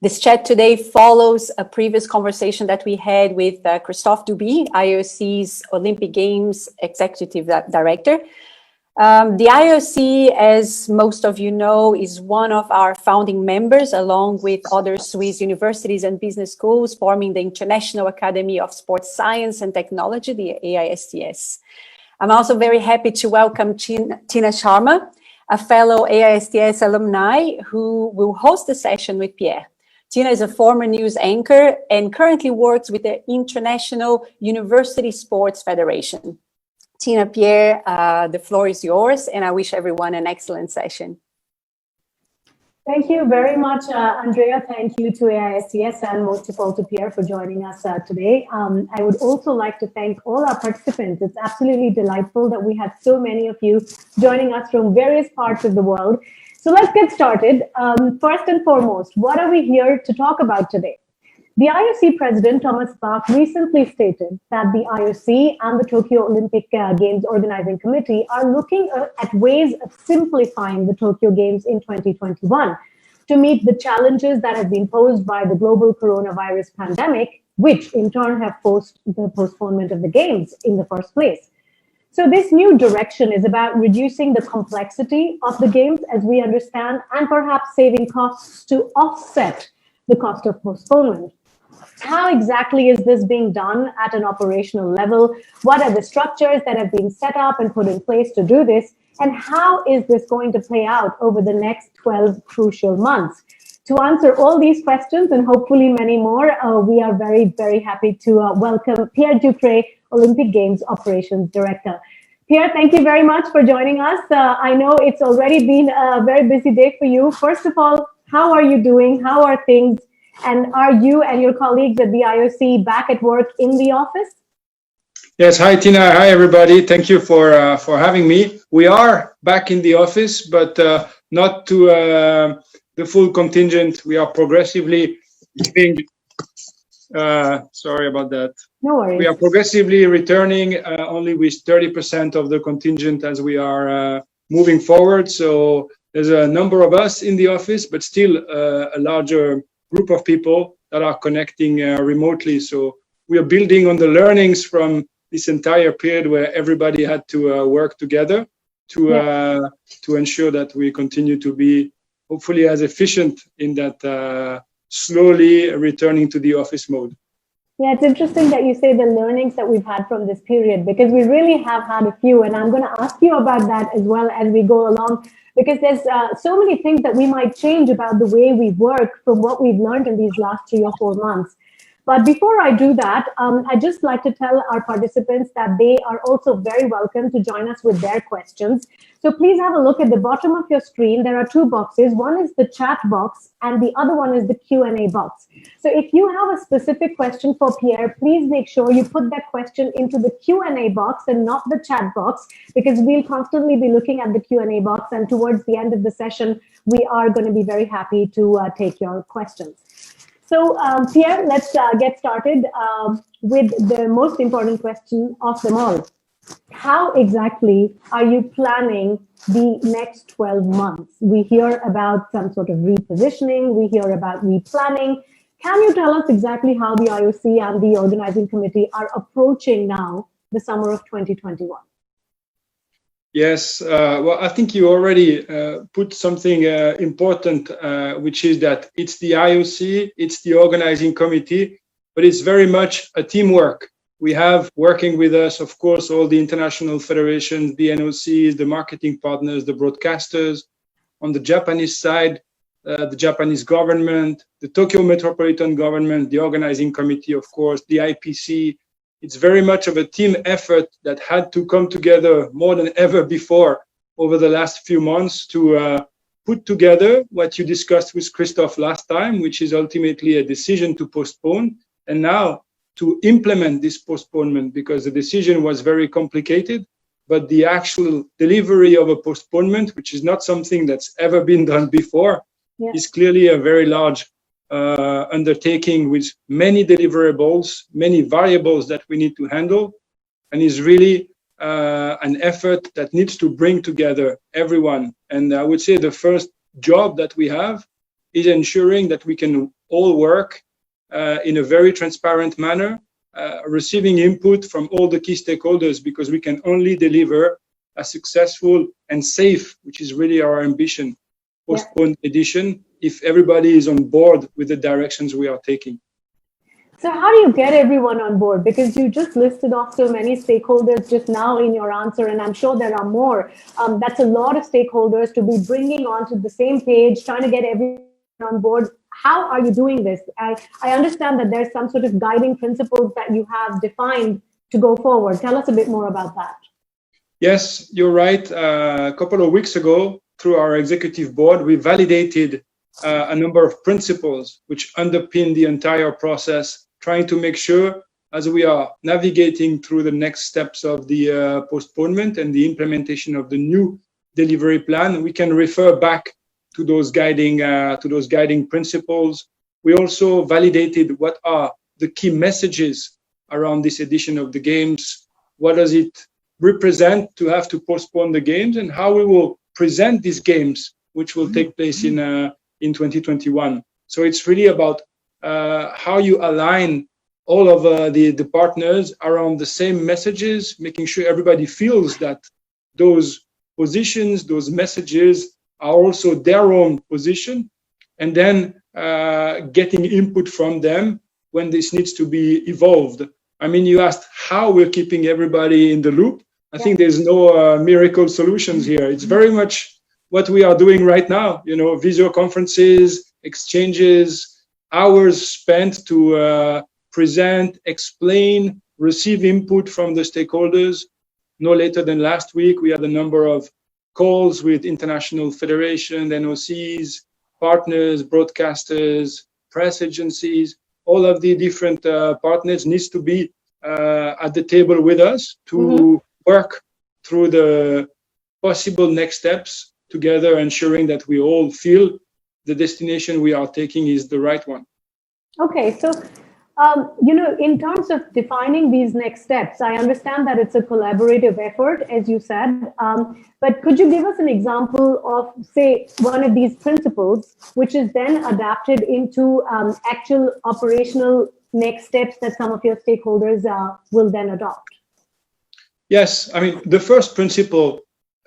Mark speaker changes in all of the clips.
Speaker 1: This chat today follows a previous conversation that we had with Christophe Duby, IOC's Olympic Games Executive Director. The IOC, as most of you know, is one of our founding members, along with other Swiss universities and business schools, forming the International Academy of Sports Science and Technology, the AISTS. I'm also very happy to welcome Tina Sharma, a fellow AISTS alumni who will host the session with Pierre. Tina is a former news anchor and currently works with the International University Sports Federation. Tina, Pierre, the floor is yours, and I wish everyone an excellent session.
Speaker 2: Thank you very much, Andrea. Thank you to AISTS and most of all to Pierre for joining us today. I would also like to thank all our participants. It's absolutely delightful that we had so many of you joining us from various parts of the world. So let's get started. First and foremost, what are we here to talk about today? The IOC President, Thomas Bach, recently stated that the IOC and the Tokyo Olympic Games Organizing Committee are looking at ways of simplifying the Tokyo Games in 2021 to meet the challenges that have been posed by the global coronavirus pandemic, which in turn have forced the postponement of the Games in the first place. So this new direction is about reducing the complexity of the Games, as we understand, and perhaps saving costs to offset the cost of postponement. How exactly is this being done at an operational level? What are the structures that have been set up and put in place to do this? And how is this going to play out over the next 12 crucial months? To answer all these questions and hopefully many more, we are very, very happy to welcome Pierre Ducrey, Olympic Games Operations Director. Pierre, thank you very much for joining us. I know it's already been a very busy day for you. First of all, how are you doing? How are things? And are you and your colleagues at the IOC back at work in the office?
Speaker 3: Yes, hi Tina, hi everybody. Thank you for having me. We are back in the office, but not to the full contingent. We are progressively leaving. Sorry about that.
Speaker 2: No worries.
Speaker 3: We are progressively returning only with 30% of the contingent as we are moving forward. So there's a number of us in the office, but still a larger group of people that are connecting remotely. So we are building on the learnings from this entire period where everybody had to work together to ensure that we continue to be hopefully as efficient in that slowly returning to the office mode.
Speaker 2: Yeah, it's interesting that you say the learnings that we've had from this period, because we really have had a few, and I'm going to ask you about that as well as we go along, because there's so many things that we might change about the way we work from what we've learned in these last 3 or 4 months. But before I do that, I'd just like to tell our participants that they are also very welcome to join us with their questions. So please have a look at the bottom of your screen. There are 2 boxes. One is the chat box and the other one is the Q&A box. So if you have a specific question for Pierre, please make sure you put that question into the Q&A box and not the chat box, because we'll constantly be looking at the Q&A box, and towards the end of the session, we are going to be very happy to take your questions. So Pierre, let's get started with the most important question of them all. How exactly are you planning the next 12 months? We hear about some sort of repositioning, we hear about replanning. Can you tell us exactly how the IOC and the organizing committee are approaching now the summer of 2021?
Speaker 3: Yes, well, I think you already put something important, which is that it's the IOC, it's the organizing committee, but it's very much a teamwork. We have working with us, of course, all the international federations, the NOCs, the marketing partners, the broadcasters. On the Japanese side, the Japanese government, the Tokyo Metropolitan Government, the organizing committee, of course, the IPC. It's very much of a team effort that had to come together more than ever before over the last few months to put together what you discussed with Christophe last time, which is ultimately a decision to postpone, and now to implement this postponement, because the decision was very complicated, but the actual delivery of a postponement, which is not something that's ever been done before, is clearly a very large undertaking with many deliverables, many variables that we need to handle, and is really an effort that needs to bring together everyone. And I would say the first job that we have is ensuring that we can all work in a very transparent manner, receiving input from all the key stakeholders, because we can only deliver a successful and safe, which is really our ambition, postponed edition, if everybody is on board with the directions we are taking.
Speaker 2: So how do you get everyone on board? Because you just listed off so many stakeholders just now in your answer, and I'm sure there are more. That's a lot of stakeholders to be bringing onto the same page, trying to get everyone on board. How are you doing this? I understand that there's some sort of guiding principles that you have defined to go forward. Tell us a bit more about that.
Speaker 3: Yes, you're right. A couple of weeks ago, through our executive board, we validated a number of principles which underpin the entire process, trying to make sure, as we are navigating through the next steps of the postponement and the implementation of the new delivery plan, we can refer back to those guiding principles. We also validated what are the key messages around this edition of the games. What does it represent to have to postpone the games, and how we will present these games, which will take place in 2021. So it's really about how you align all of the partners around the same messages, making sure everybody feels that those positions, those messages are also their own position, and then getting input from them when this needs to be evolved. I mean, you asked how we're keeping everybody in the loop. I think there's no miracle solutions here. It's very much what we are doing right now, video conferences, exchanges, hours spent to present, explain, receive input from the stakeholders. No later than last week, we had a number of calls with international federations, NOCs, partners, broadcasters, press agencies. All of the different partners needs to be at the table with us to work through the possible next steps together, ensuring that we all feel the destination we are taking is the right one.
Speaker 2: Okay, so in terms of defining these next steps, I understand that it's a collaborative effort, as you said, but could you give us an example of, say, one of these principles, which is then adapted into actual operational next steps that some of your stakeholders will then adopt?
Speaker 3: Yes, I mean, the first principle,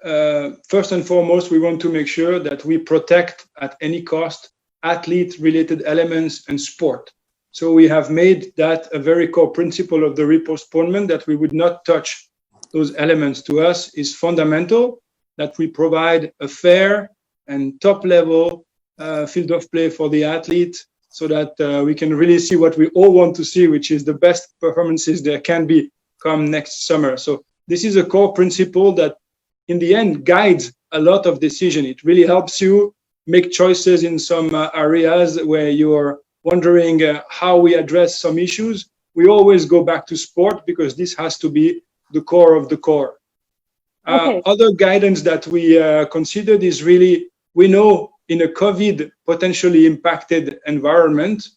Speaker 3: first and foremost, we want to make sure that we protect at any cost athlete-related elements and sport. So we have made that a very core principle of the repostponement, that we would not touch those elements. To us is fundamental that we provide a fair and top-level field of play for the athlete, so that we can really see what we all want to see, which is the best performances there can be come next summer. So this is a core principle that in the end guides a lot of decision. It really helps you make choices in some areas where you're wondering how we address some issues. We always go back to sport, because this has to be the core of the core. Other guidance that we considered is really, we know in a COVID potentially impacted environment,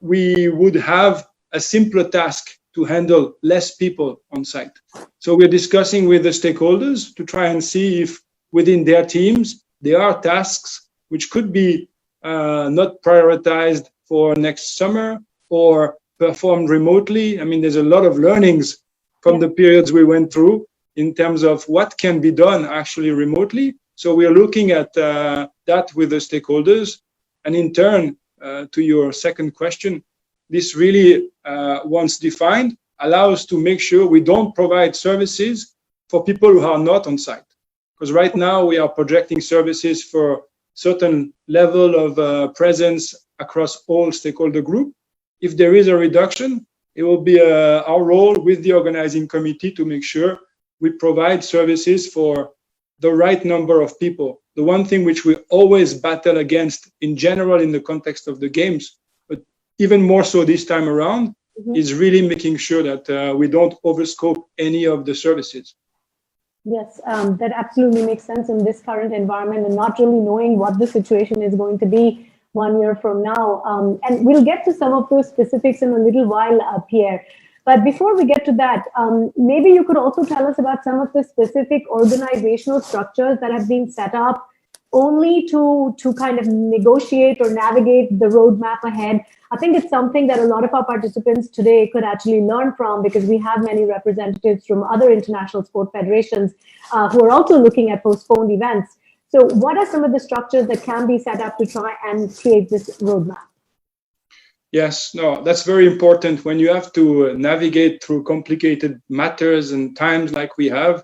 Speaker 3: we would have a simpler task to handle less people on site. So we're discussing with the stakeholders to try and see if within their teams, there are tasks which could be not prioritized for next summer or performed remotely. I mean, there's a lot of learnings from the periods we went through in terms of what can be done actually remotely. So we are looking at that with the stakeholders. And in turn, to your second question, this really, once defined, allows to make sure we don't provide services for people who are not on site. Because right now we are projecting services for certain level of presence across all stakeholder group. If there is a reduction, it will be our role with the organizing committee to make sure we provide services for the right number of people. The one thing which we always battle against in general in the context of the games, but even more so this time around, is really making sure that we don't overscope any of the services.
Speaker 2: Yes, that absolutely makes sense in this current environment, and not really knowing what the situation is going to be 1 year from now. And we'll get to some of those specifics in a little while, Pierre. But before we get to that, maybe you could also tell us about some of the specific organizational structures that have been set up only to kind of negotiate or navigate the roadmap ahead. I think it's something that a lot of our participants today could actually learn from, because we have many representatives from other international sport federations who are also looking at postponed events. So what are some of the structures that can be set up to try and create this roadmap?
Speaker 3: Yes, no, that's very important when you have to navigate through complicated matters and times like we have.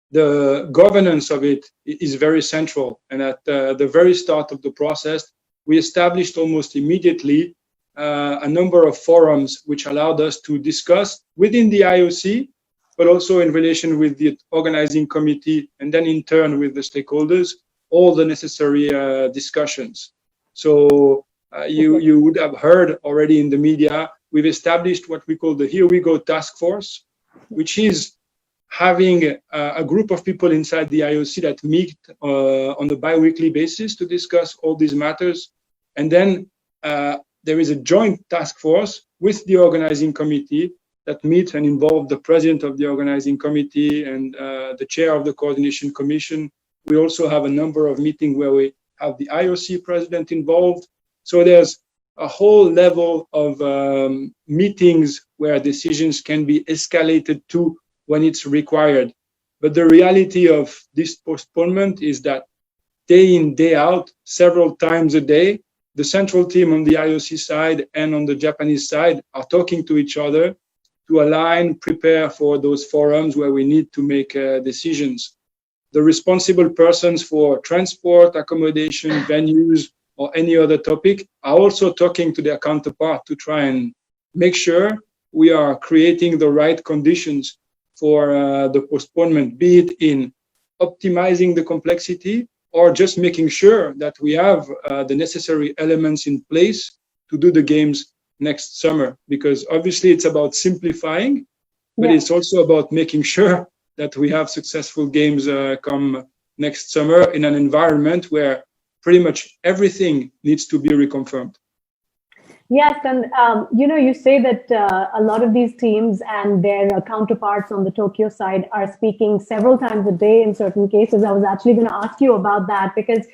Speaker 3: The governance of it is very central. And at the very start of the process, we established almost immediately a number of forums which allowed us to discuss within the IOC, but also in relation with the organizing committee, and then in turn with the stakeholders, all the necessary discussions. So you would have heard already in the media, we've established what we call the Here We Go task force, which is having a group of people inside the IOC that meet on a bi-weekly basis to discuss all these matters. And then there is a joint task force with the organizing committee that meets and involves the president of the organizing committee and the chair of the coordination commission. We also have a number of meetings where we have the IOC president involved. So there's a whole level of meetings where decisions can be escalated to when it's required. But the reality of this postponement is that day in, day out, several times a day, the central team on the IOC side and on the Japanese side are talking to each other to align, prepare for those forums where we need to make decisions. The responsible persons for transport, accommodation, venues, or any other topic are also talking to their counterpart to try and make sure we are creating the right conditions for the postponement, be it in optimizing the complexity or just making sure that we have the necessary elements in place to do the games next summer. Because obviously it's about simplifying, but it's also about making sure that we have successful games come next summer in an environment where pretty much everything needs to be reconfirmed.
Speaker 2: Yes, and you say that a lot of these teams and their counterparts on the Tokyo side are speaking several times a day in certain cases. I was actually going to ask you about that, because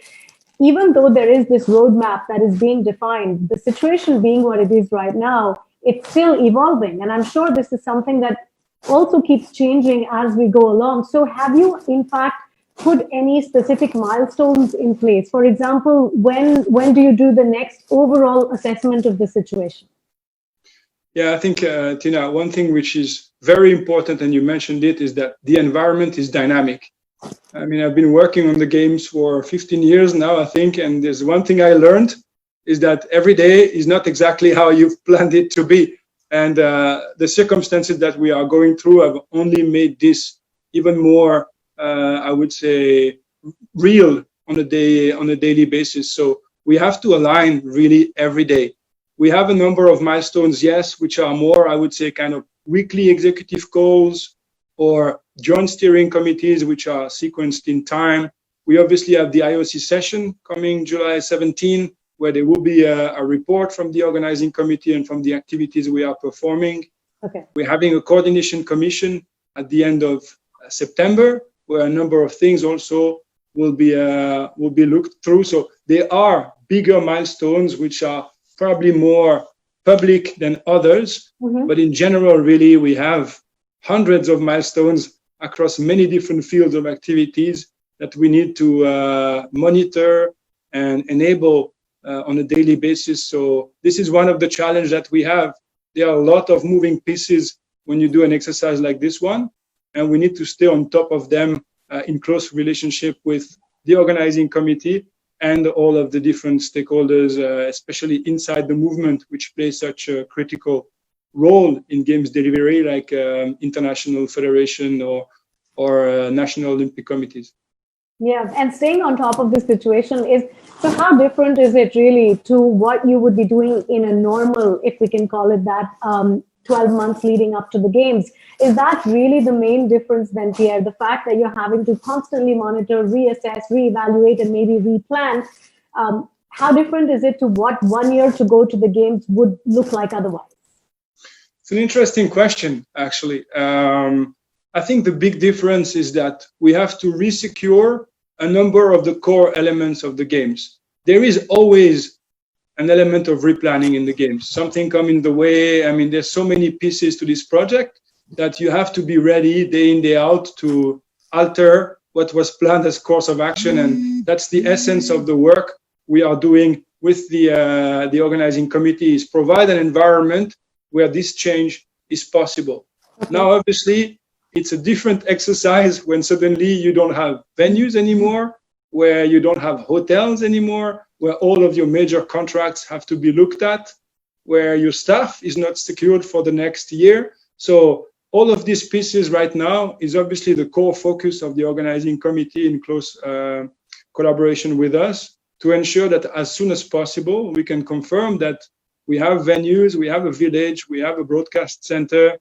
Speaker 2: even though there is this roadmap that is being defined, the situation being what it is right now, it's still evolving. And I'm sure this is something that also keeps changing as we go along. So have you, in fact, put any specific milestones in place? For example, when do you do the next overall assessment of the situation?
Speaker 3: Yeah, I think, Tina, one thing which is very important, and you mentioned it, is that the environment is dynamic. I mean, I've been working on the games for 15 years now, I think, and there's one thing I learned is that every day is not exactly how you've planned it to be. And the circumstances that we are going through have only made this even more I would say, real on a daily basis. So we have to align really every day. We have a number of milestones, yes, which are more, I would say, kind of weekly executive calls or joint steering committees, which are sequenced in time. We obviously have the IOC session coming July 17, where there will be a report from the organizing committee and from the activities we are performing.
Speaker 2: Okay.
Speaker 3: We're having a coordination commission at the end of September, where a number of things also will be looked through. So there are bigger milestones which are probably more public than others. Mm-hmm. But in general, really, we have hundreds of milestones across many different fields of activities that we need to monitor and enable on a daily basis. So this is one of the challenges that we have. There are a lot of moving pieces when you do an exercise like this one. And we need to stay on top of them in close relationship with the organizing committee and all of the different stakeholders, especially inside the movement, which plays such a critical role in games delivery, like international federation or national Olympic committees.
Speaker 2: Yeah, and staying on top of this situation is, so how different is it really to what you would be doing in a normal, if we can call it that, 12 months leading up to the games? Is that really the main difference then, Pierre? The fact that you're having to constantly monitor, reassess, reevaluate, and maybe replan. How different is it to what 1 year to go to the games would look like otherwise?
Speaker 3: It's an interesting question, actually. I think the big difference is that we have to resecure a number of the core elements of the games. There is always an element of replanning in the games. Something come in the way. I mean, there's so many pieces to this project that you have to be ready day in, day out to alter what was planned as course of action. And that's the essence of the work we are doing with the organizing committee, is provide an environment where this change is possible. Now, obviously, it's a different exercise when suddenly you don't have venues anymore, where you don't have hotels anymore, where all of your major contracts have to be looked at, where your staff is not secured for the next year. So all of these pieces right now is obviously the core focus of the organizing committee in close collaboration with us, to ensure that as soon as possible, we can confirm that we have venues, we have a village, we have a broadcast center,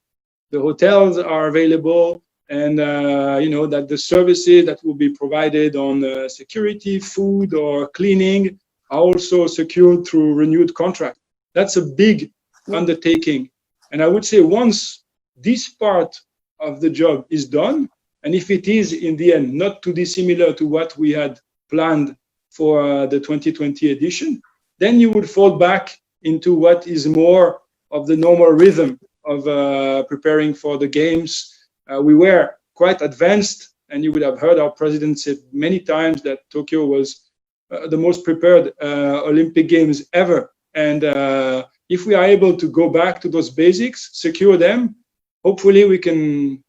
Speaker 3: the hotels are available, and that the services that will be provided on security, food, or cleaning are also secured through renewed contract. That's a big undertaking. And I would say once this part of the job is done, and if it is in the end not too dissimilar to what we had planned for the 2020 edition, then you would fall back into what is more of the normal rhythm of preparing for the games. We were quite advanced, and you would have heard our president say many times that Tokyo was the most prepared Olympic Games ever. And if we are able to go back to those basics, secure them, hopefully we can,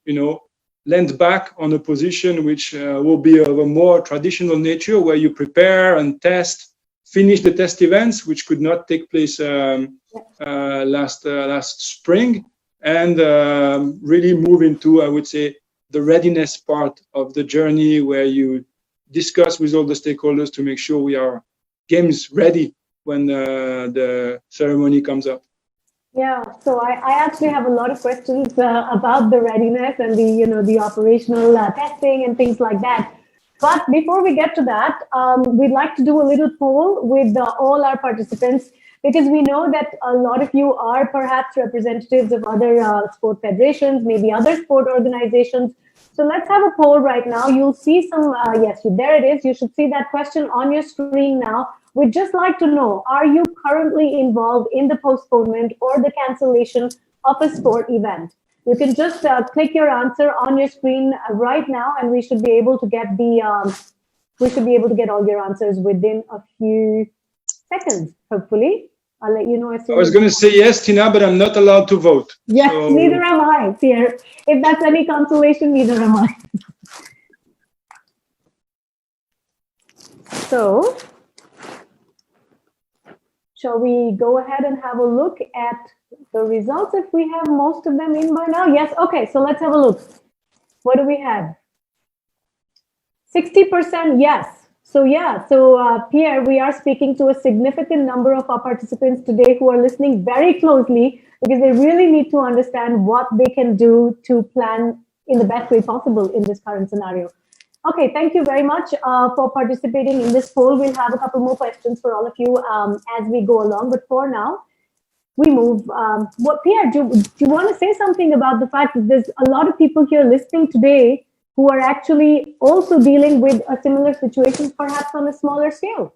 Speaker 3: land back on a position which will be of a more traditional nature, where you prepare and test, finish the test events, which could not take place last spring, and really move into, I would say, the readiness part of the journey, where you discuss with all the stakeholders to make sure we are games ready when the ceremony comes up.
Speaker 2: Yeah, so I actually have a lot of questions about the readiness and the operational testing and things like that. But before we get to that, we'd like to do a little poll with all our participants, because we know that a lot of you are perhaps representatives of other sport federations, maybe other sport organizations. So let's have a poll right now. You'll see some, yes, there it is. You should see that question on your screen now. We'd just like to know, are you currently involved in the postponement or the cancellation of a sport event? You can just click your answer on your screen right now, and we should be able to get all your answers within a few seconds, hopefully. I'll let you know as soon as.
Speaker 3: I was going to say yes, Tina, but I'm not allowed to vote.
Speaker 2: Yes, so. Neither am I, Pierre. If that's any consolation, neither am I. So, shall we go ahead and have a look at the results if we have most of them in by now? Yes, okay, so let's have a look. What do we have? 60% yes. So Pierre, we are speaking to a significant number of our participants today who are listening very closely, because they really need to understand what they can do to plan in the best way possible in this current scenario. Okay, thank you very much for participating in this poll. We'll have a couple more questions for all of you as we go along, but for now, we move. Pierre, do you want to say something about the fact that there's a lot of people here listening today who are actually also dealing with a similar situation, perhaps on a smaller scale?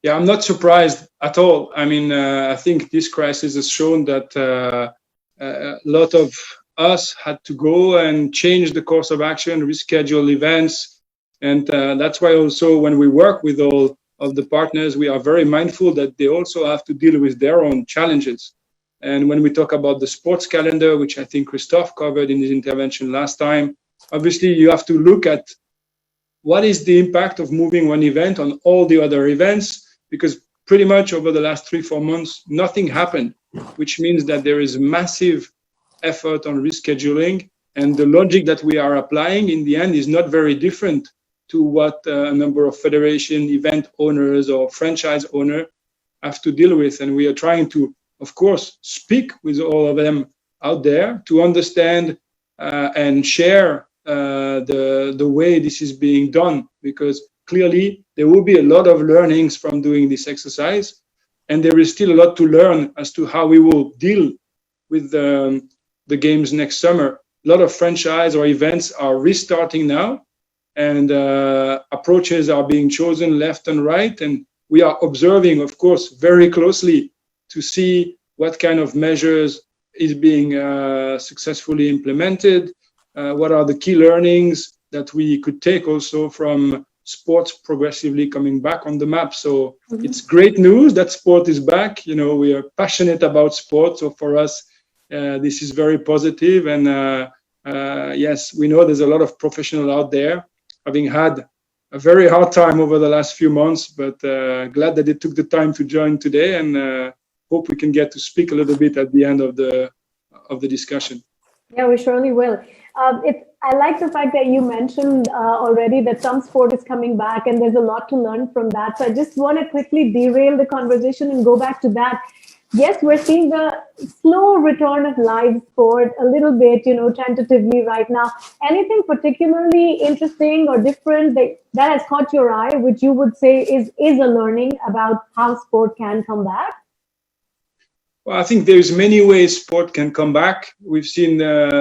Speaker 3: Yeah, I'm not surprised at all. I mean, I think this crisis has shown that a lot of us had to go and change the course of action, reschedule events. And that's why also when we work with all of the partners, we are very mindful that they also have to deal with their own challenges. And when we talk about the sports calendar, which I think Christophe covered in his intervention last time, obviously you have to look at what is the impact of moving one event on all the other events, because pretty much over the last 3-4 months, nothing happened, which means that there is massive effort on rescheduling, and the logic that we are applying in the end is not very different to what a number of federation event owners or franchise owners have to deal with. And we are trying to, of course, speak with all of them out there to understand and share the way this is being done, because clearly there will be a lot of learnings from doing this exercise, and there is still a lot to learn as to how we will deal with the games next summer. A lot of franchise or events are restarting now, and approaches are being chosen left and right. And we are observing, of course, very closely to see what kind of measures is being successfully implemented, what are the key learnings that we could take also from sports progressively coming back on the map. So it's great news that sport is back. You know, we are passionate about sport. So for us, this is very positive. And yes, we know there's a lot of professionals out there having had a very hard time over the last few months, but glad that they took the time to join today, and hope we can get to speak a little bit at the end of the discussion.
Speaker 2: Yeah, we surely will. I like the fact that you mentioned already that some sport is coming back and there's a lot to learn from that. So I just want to quickly derail the conversation and go back to that. Yes, we're seeing the slow return of live sport a little bit, you know, tentatively right now. Anything particularly interesting or different that has caught your eye, which you would say is a learning about how sport can come back?
Speaker 3: Well, I think there's many ways sport can come back. We've seen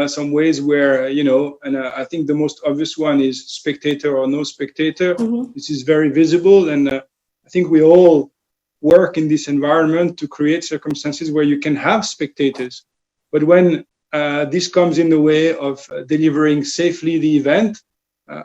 Speaker 3: some ways where, you know, and I think the most obvious one is spectator or no spectator. This is very visible. And I think we all work in this environment to create circumstances where you can have spectators. But when this comes in the way of delivering safely the event,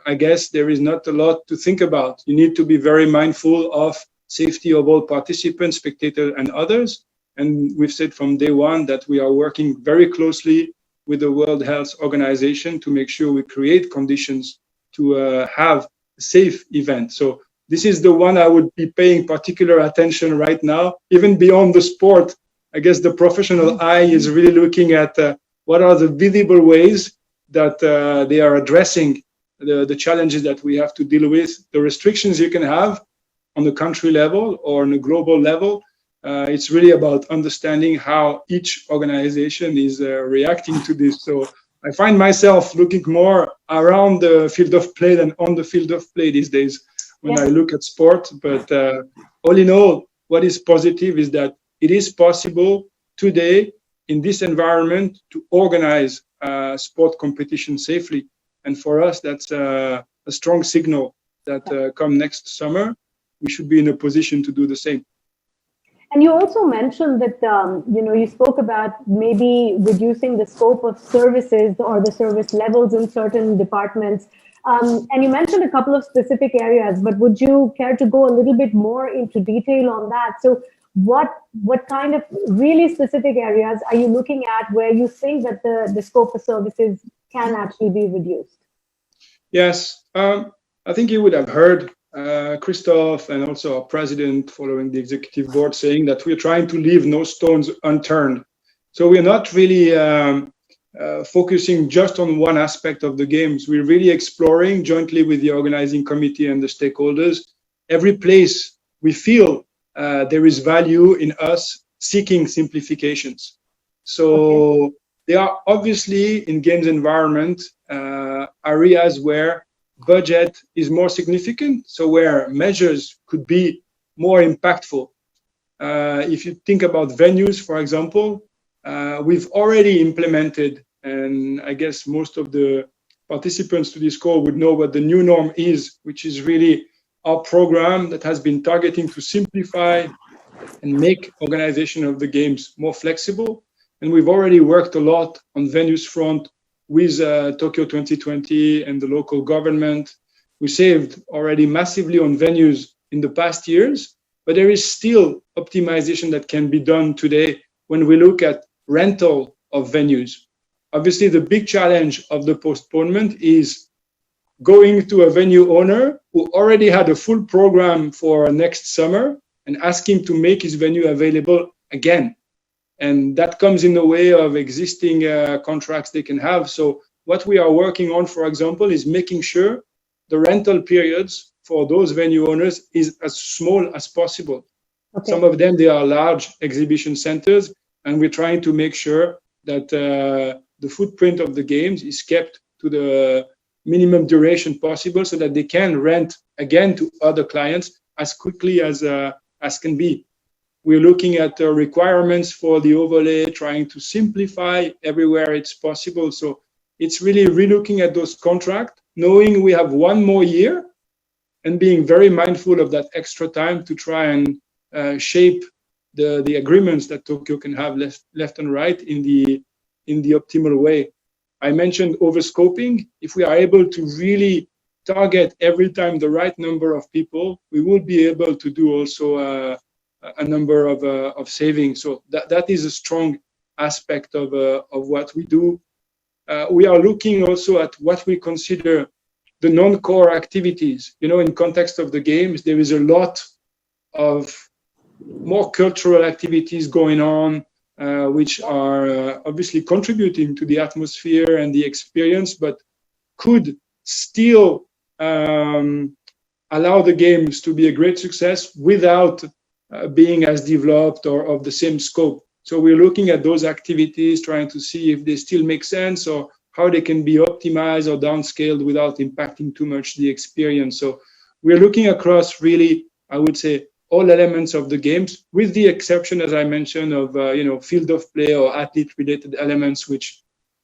Speaker 3: I guess there is not a lot to think about. You need to be very mindful of safety of all participants, spectators, and others. And we've said from day one that we are working very closely with the World Health Organization to make sure we create conditions to have a safe event. So this is the one I would be paying particular attention right now, even beyond the sport. I guess the professional eye is really looking at what are the visible ways that they are addressing the challenges that we have to deal with, the restrictions you can have on the country level or on a global level. It's really about understanding how each organization is reacting to this. So I find myself looking more around the field of play than on the field of play these days when I look at sport. But all in all, what is positive is that it is possible today in this environment to organize sport competition safely. And for us, that's a strong signal that come next summer, we should be in a position to do the same.
Speaker 2: And you also mentioned that, you know, you spoke about maybe reducing the scope of services or the service levels in certain departments. And you mentioned a couple of specific areas, but would you care to go a little bit more into detail on that? So what kind of really specific areas are you looking at where you think that the scope of services can actually be reduced?
Speaker 3: Yes, I think you would have heard Christophe and also our president following the executive board saying that we're trying to leave no stones unturned. So we're not really focusing just on one aspect of the games. We're really exploring jointly with the organizing committee and the stakeholders, every place we feel there is value in us seeking simplifications. So there are obviously in games environment areas where budget is more significant, so where measures could be more impactful. If you think about venues, for example, we've already implemented, and I guess most of the participants to this call would know what the new norm is, which is really our program that has been targeting to simplify and make organization of the games more flexible. And we've already worked a lot on venues front with Tokyo 2020 and the local government. We saved already massively on venues in the past years, but there is still optimization that can be done today when we look at rental of venues. Obviously, the big challenge of the postponement is going to a venue owner who already had a full program for next summer and ask him to make his venue available again. And that comes in the way of existing contracts they can have. So what we are working on, for example, is making sure the rental periods for those venue owners is as small as possible. Some of them, they are large exhibition centers, and we're trying to make sure that the footprint of the games is kept to the minimum duration possible so that they can rent again to other clients as quickly as can be. We're looking at the requirements for the overlay, trying to simplify everywhere it's possible. So it's really relooking at those contracts, knowing we have one more year, and being very mindful of that extra time to try and shape the agreements that Tokyo can have left and right in the optimal way. I mentioned overscoping. If we are able to really target every time the right number of people, we will be able to do also a number of savings. So that is a strong aspect of what we do. We are looking also at what we consider the non-core activities. You know, in context of the games, there is a lot of more cultural activities going on, which are obviously contributing to the atmosphere and the experience, but could still allow the games to be a great success without being as developed or of the same scope. So we're looking at those activities, trying to see if they still make sense or how they can be optimized or downscaled without impacting too much the experience. So we're looking across really, I would say, all elements of the games, with the exception, as I mentioned, of field of play or athlete-related elements, which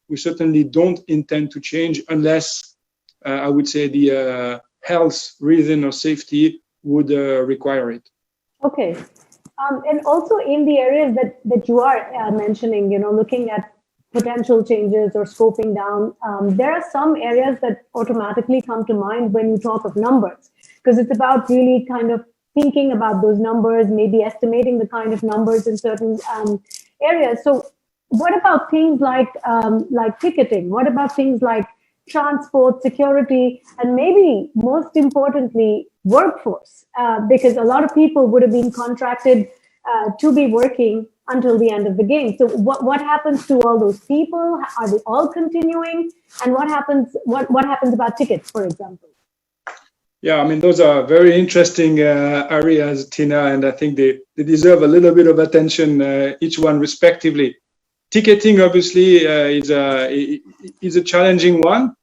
Speaker 3: we certainly don't intend to change unless I would say the health reason or safety would require it.
Speaker 2: Okay. And also in the areas that you are mentioning, looking at potential changes or scoping down, there are some areas that automatically come to mind when you talk of numbers, because it's about really kind of thinking about those numbers, maybe estimating the kind of numbers in certain areas. So what about things like ticketing? What about things like transport, security, and maybe most importantly, workforce? Because a lot of people would have been contracted to be working until the end of the game. So what happens to all those people? Are they all continuing? And what happens about tickets, for example?
Speaker 3: Yeah, I mean, those are very interesting areas, Tina, and I think they deserve a little bit of attention, each one respectively. Ticketing, obviously, is a challenging one,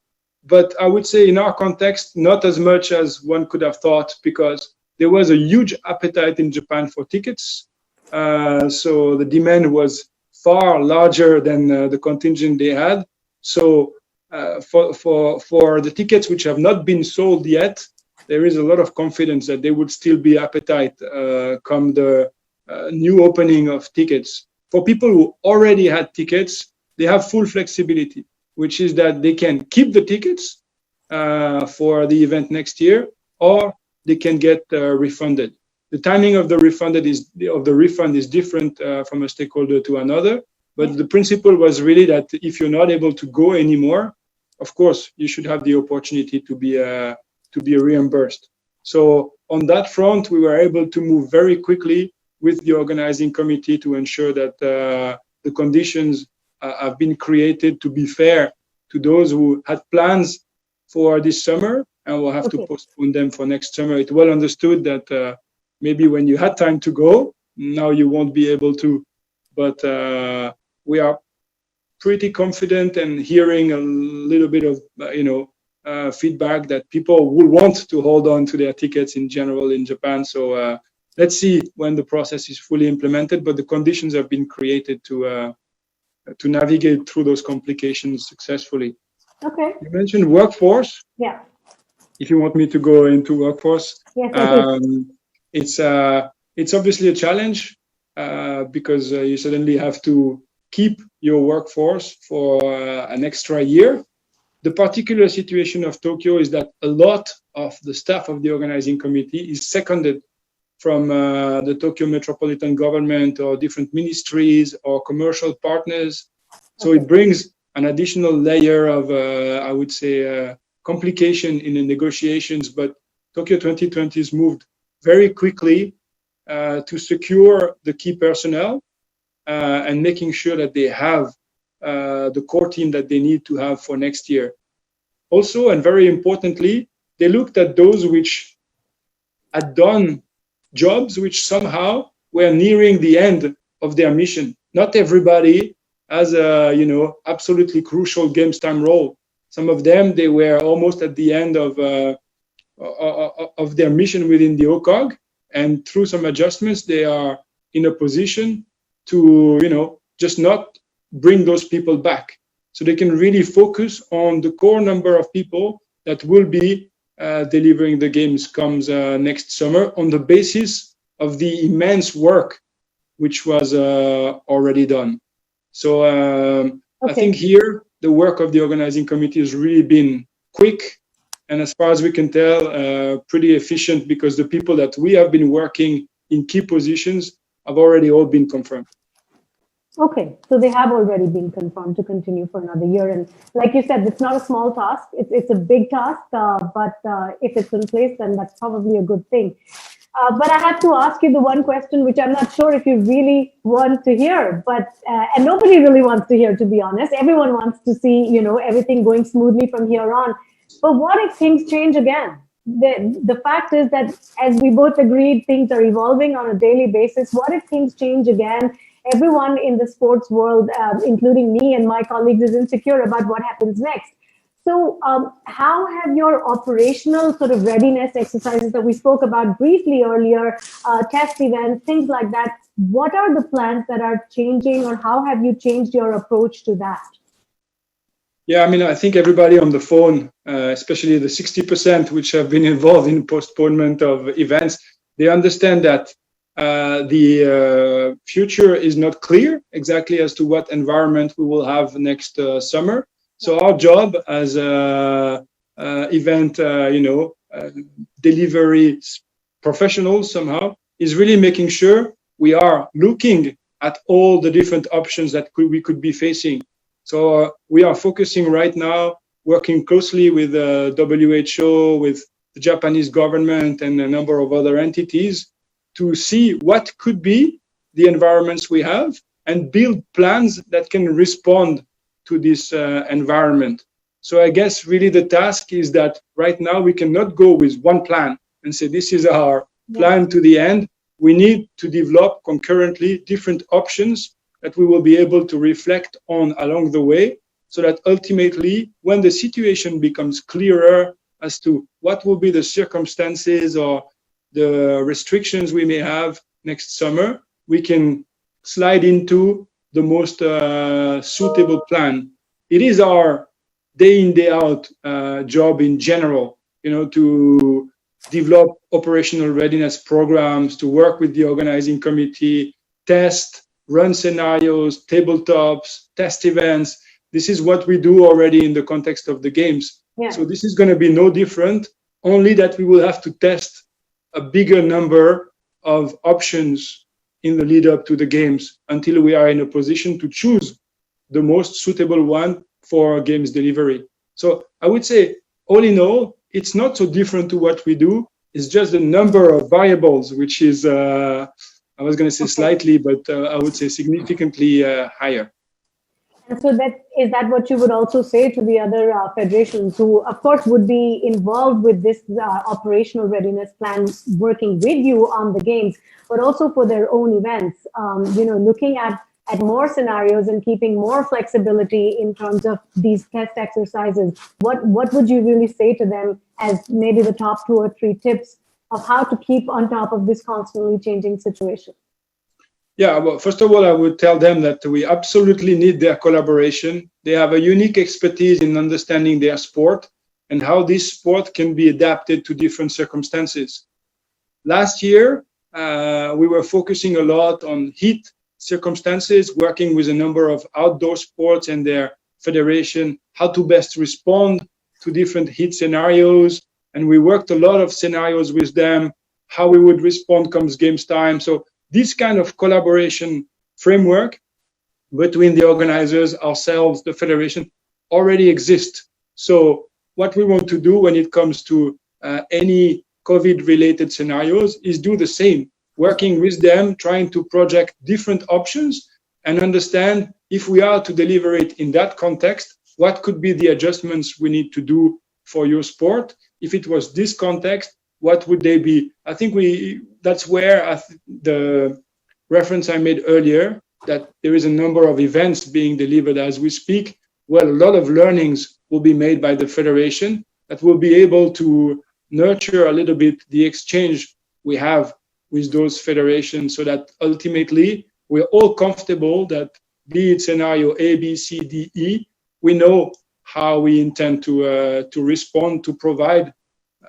Speaker 3: but I would say in our context, not as much as one could have thought, because there was a huge appetite in Japan for tickets. So the demand was far larger than the contingent they had. So for the tickets which have not been sold yet, there is a lot of confidence that there would still be appetite come the new opening of tickets. For people who already had tickets, they have full flexibility, which is that they can keep the tickets for the event next year, or they can get refunded. The timing of the refund is different from a stakeholder to another, but the principle was really that if you're not able to go anymore, of course, you should have the opportunity to be reimbursed. So on that front, we were able to move very quickly with the organizing committee to ensure that the conditions have been created to be fair to those who had plans for this summer and will have to postpone them for next summer. It's well understood that maybe when you had time to go, now you won't be able to. But we are pretty confident and hearing a little bit of, feedback that people will want to hold on to their tickets in general in Japan. So let's see when the process is fully implemented, but the conditions have been created to navigate through those complications successfully. Okay. You mentioned workforce.
Speaker 2: Yeah.
Speaker 3: If you want me to go into workforce,
Speaker 2: yes,
Speaker 3: it's obviously a challenge because you suddenly have to keep your workforce for an extra year. The particular situation of Tokyo is that a lot of the staff of the organizing committee is seconded from the Tokyo metropolitan government or different ministries or commercial partners. So it brings an additional layer of, I would say, complication in the negotiations. But Tokyo 2020 has moved very quickly to secure the key personnel and making sure that they have the core team that they need to have for next year. Also, and very importantly, they looked at those which had done jobs which somehow were nearing the end of their mission. Not everybody has a, absolutely crucial games time role. Some of them, they were almost at the end of their mission within the OCOG, and through some adjustments, they are in a position to, just not bring those people back. so they can really focus on the core number of people that will be delivering the games comes next summer on the basis of the immense work which was already done. So I think here the work of the organizing committee has really been quick, and as far as we can tell, pretty efficient, because the people that we have been working in key positions have already all been confirmed.
Speaker 2: Okay, so they have already been confirmed to continue for another year. And like you said, it's not a small task. It's a big task, but if it's in place, then that's probably a good thing. But I have to ask you the one question, which I'm not sure if you really want to hear, but and nobody really wants to hear, to be honest. Everyone wants to see, you know, everything going smoothly from here on. But what if things change again? The fact is that, as we both agreed, things are evolving on a daily basis. What if things change again? Everyone in the sports world, including me and my colleagues, is insecure about what happens next. So how have your operational sort of readiness exercises that we spoke about briefly earlier, test events, things like that, what are the plans that are changing, or how have you changed your approach to that?
Speaker 3: Yeah, I mean, I think everybody on the phone, especially the 60% which have been involved in postponement of events, they understand that the future is not clear exactly as to what environment we will have next summer. So our job as event, delivery professionals somehow is really making sure we are looking at all the different options that we could be facing. So we are focusing right now, working closely with the WHO, with the Japanese government and a number of other entities to see what could be the environments we have and build plans that can respond to this environment. So I guess really the task is that right now we cannot go with one plan and say this is our plan to the end. We need to develop concurrently different options that we will be able to reflect on along the way, so that ultimately when the situation becomes clearer as to what will be the circumstances or the restrictions we may have next summer, we can slide into the most suitable plan. It is our day in, day out job in general, to develop operational readiness programs, to work with the organizing committee, test, run scenarios, tabletops, test events. This is what we do already in the context of the games. Yeah. So this is going to be no different, only that we will have to test a bigger number of options in the lead up to the games until we are in a position to choose the most suitable one for games delivery. So I would say, all in all, it's not so different to what we do. It's just the number of variables, which is, I was going to say slightly, but I would say significantly higher.
Speaker 2: And so is that what you would also say to the other federations who, of course, would be involved with this operational readiness plan, working with you on the games, but also for their own events, looking at more scenarios and keeping more flexibility in terms of these test exercises? What would you really say to them as maybe the top 2 or 3 tips of how to keep on top of this constantly changing situation?
Speaker 3: Yeah, well, first of all, I would tell them that we absolutely need their collaboration. They have a unique expertise in understanding their sport and how this sport can be adapted to different circumstances. Last year, we were focusing a lot on heat circumstances, working with a number of outdoor sports and their federation, how to best respond to different heat scenarios. And we worked a lot of scenarios with them, how we would respond comes games time. So this kind of collaboration framework between the organizers, ourselves, the federation, already exists. So what we want to do when it comes to any COVID-related scenarios is do the same, working with them, trying to project different options and understand if we are to deliver it in that context, what could be the adjustments we need to do for your sport? If it was this context, what would they be? I think that's where the reference I made earlier, that there is a number of events being delivered as we speak. Well, a lot of learnings will be made by the federation that will be able to nurture a little bit the exchange we have with those federations, so that ultimately we're all comfortable that, be it scenario A, B, C, D, E, we know how we intend to respond, to provide,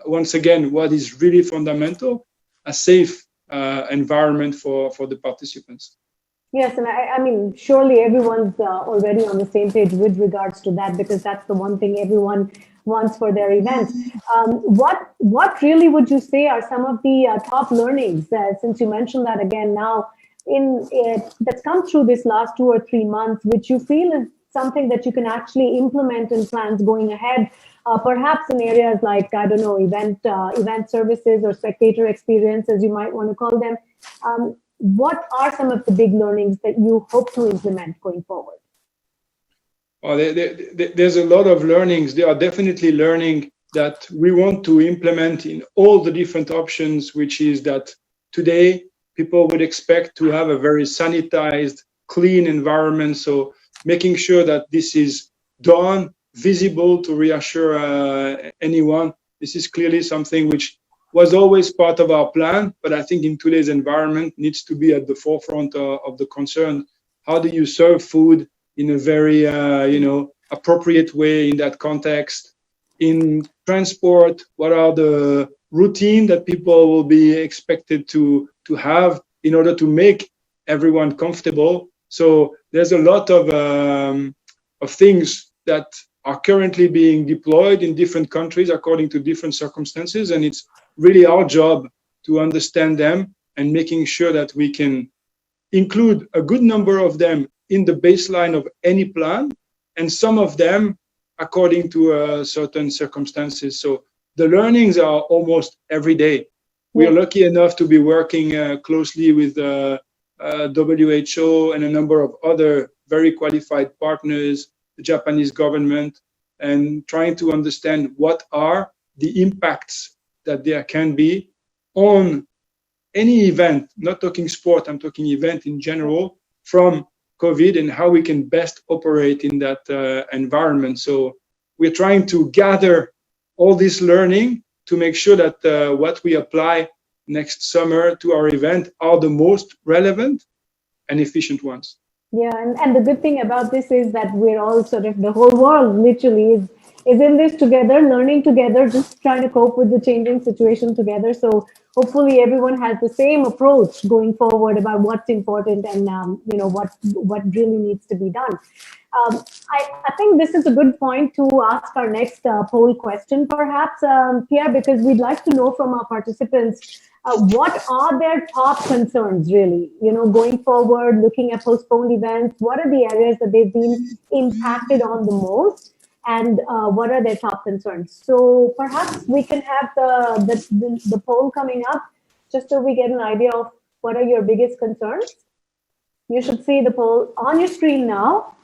Speaker 3: once again, what is really fundamental, a safe environment for the participants.
Speaker 2: Yes, and I mean, surely everyone's already on the same page with regards to that, because that's the one thing everyone wants for their events. What really would you say are some of the top learnings, since you mentioned that again now, that's come through this last 2 or 3 months, which you feel is something that you can actually implement in plans going ahead, perhaps in areas like, I don't know, event services or spectator experiences, you might want to call them. What are some of the big learnings that you hope to implement going forward?
Speaker 3: Well, there's a lot of learnings. There are definitely learning that we want to implement in all the different options, which is that today people would expect to have a very sanitized, clean environment. So making sure that this is done, visible, to reassure anyone. This is clearly something which was always part of our plan, but I think in today's environment needs to be at the forefront of the concern. How do you serve food in a very appropriate way in that context? In transport, what are the routine that people will be expected to have in order to make everyone comfortable? So there's a lot of things that are currently being deployed in different countries according to different circumstances, and it's really our job to understand them and making sure that we can include a good number of them in the baseline of any plan, and some of them according to certain circumstances. So the learnings are almost every day. We are lucky enough to be working closely with WHO and a number of other very qualified partners, the Japanese government, and trying to understand what are the impacts that there can be on any event, not talking sport, I'm talking event in general, from COVID, and how we can best operate in that environment. So we're trying to gather all this learning to make sure that what we apply next summer to our event are the most relevant and efficient ones.
Speaker 2: Yeah, and the good thing about this is that we're all sort of, the whole world literally is in this together, learning together, just trying to cope with the changing situation together. So hopefully everyone has the same approach going forward about what's important and what really needs to be done. I think this is a good point to ask our next poll question, perhaps, Pierre, because we'd like to know from our participants what are their top concerns, really, going forward, looking at postponed events. What are the areas that they've been impacted on the most? And what are their top concerns? So perhaps we can have the poll coming up just so we get an idea of what are your biggest concerns. You should see the poll on your screen now.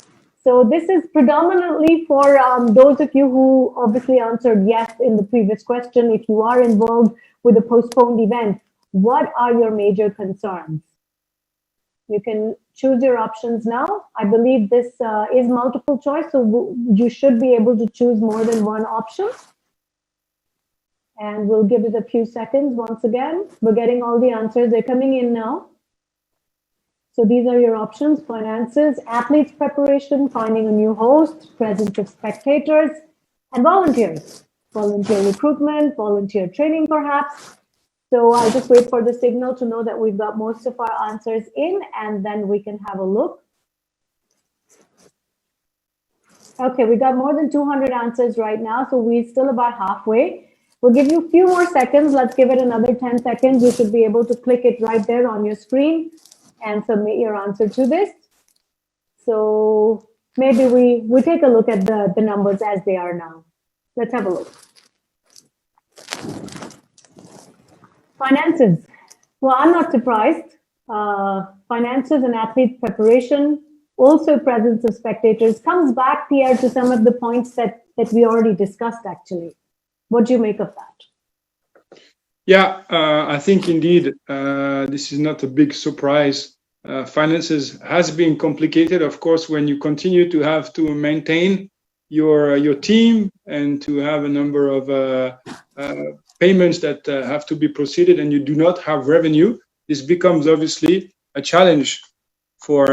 Speaker 2: So this is predominantly for those of you who obviously answered yes in the previous question. If you are involved with a postponed event, what are your major concerns? You can choose your options now. I believe this is multiple choice, so you should be able to choose more than one option. And we'll give it a few seconds once again. We're getting all the answers. They're coming in now. So these are your options: finances, athletes preparation, finding a new host, presence of spectators, and volunteers. Volunteer recruitment, volunteer training, perhaps. So I'll just wait for the signal to know that we've got most of our answers in, and then we can have a look. Okay, we got more than 200 answers right now, so we're still about halfway. We'll give you a few more seconds. Let's give it another 10 seconds. You should be able to click it right there on your screen and submit your answer to this. So maybe we take a look at the numbers as they are now. Let's have a look. Finances. Well, I'm not surprised. Finances and athlete preparation, also presence of spectators, comes back, Pierre, to some of the points that we already discussed, actually. What do you make of that?
Speaker 3: Yeah, I think indeed this is not a big surprise. Finances has been complicated, of course, when you continue to have to maintain your team and to have a number of payments that have to be proceeded, and you do not have revenue. This becomes obviously a challenge for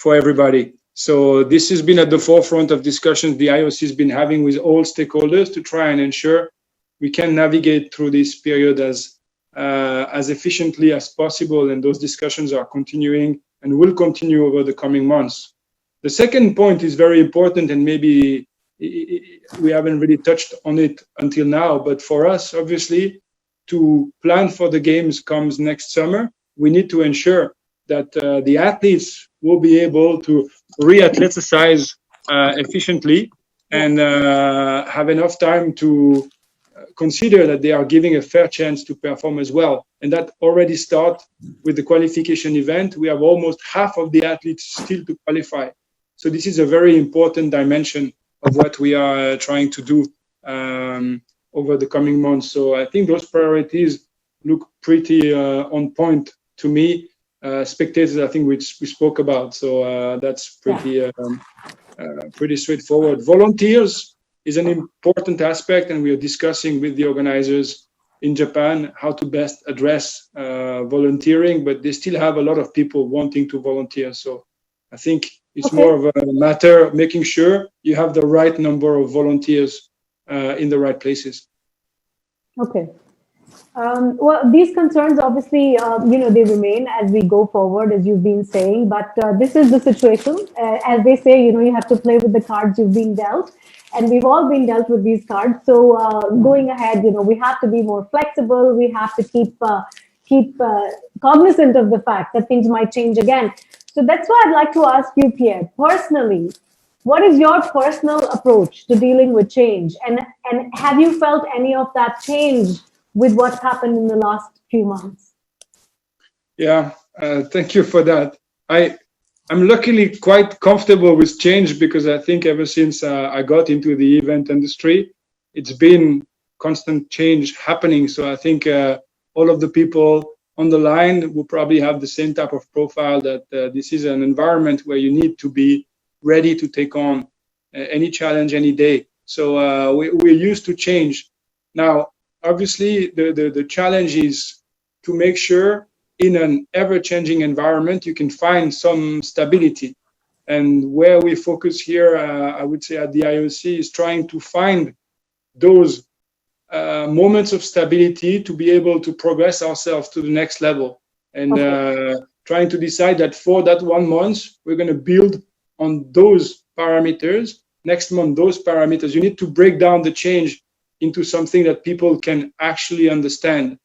Speaker 3: everybody. So this has been at the forefront of discussions the IOC has been having with all stakeholders to try and ensure we can navigate through this period as efficiently as possible. And those discussions are continuing and will continue over the coming months. The second point is very important, and maybe we haven't really touched on it until now, but for us, obviously, to plan for the games comes next summer, we need to ensure that the athletes will be able to re-athleticize efficiently and have enough time to consider that they are giving a fair chance to perform as well. And that already starts with the qualification event. We have almost half of the athletes still to qualify. So this is a very important dimension of what we are trying to do over the coming months. So I think those priorities look pretty on point to me. Spectators, I think we spoke about. So that's pretty straightforward. Volunteers is an important aspect, and we are discussing with the organizers in Japan how to best address volunteering, but they still have a lot of people wanting to volunteer. So I think it's more of a matter of making sure you have the right number of volunteers in the right places.
Speaker 2: Okay. Well, these concerns obviously, they remain as we go forward, as you've been saying, but this is the situation. As they say, you have to play with the cards you've been dealt, and we've all been dealt with these cards. So going ahead, we have to be more flexible. We have to keep cognizant of the fact that things might change again. So that's why I'd like to ask you, Pierre, personally, what is your personal approach to dealing with change? And have you felt any of that change with what's happened in the last few months?
Speaker 3: Yeah, thank you for that. I'm luckily quite comfortable with change because I think ever since I got into the event industry, it's been constant change happening. So I think all of the people on the line will probably have the same type of profile that this is an environment where you need to be ready to take on any challenge any day. So we're used to change. Now, obviously, the challenge is to make sure in an ever-changing environment, you can find some stability. And where we focus here, I would say at the IOC, is trying to find those moments of stability to be able to progress ourselves to the next level. And trying to decide that for that 1 month, we're going to build on those parameters. Next month, those parameters, you need to break down the change into something that people can actually understand.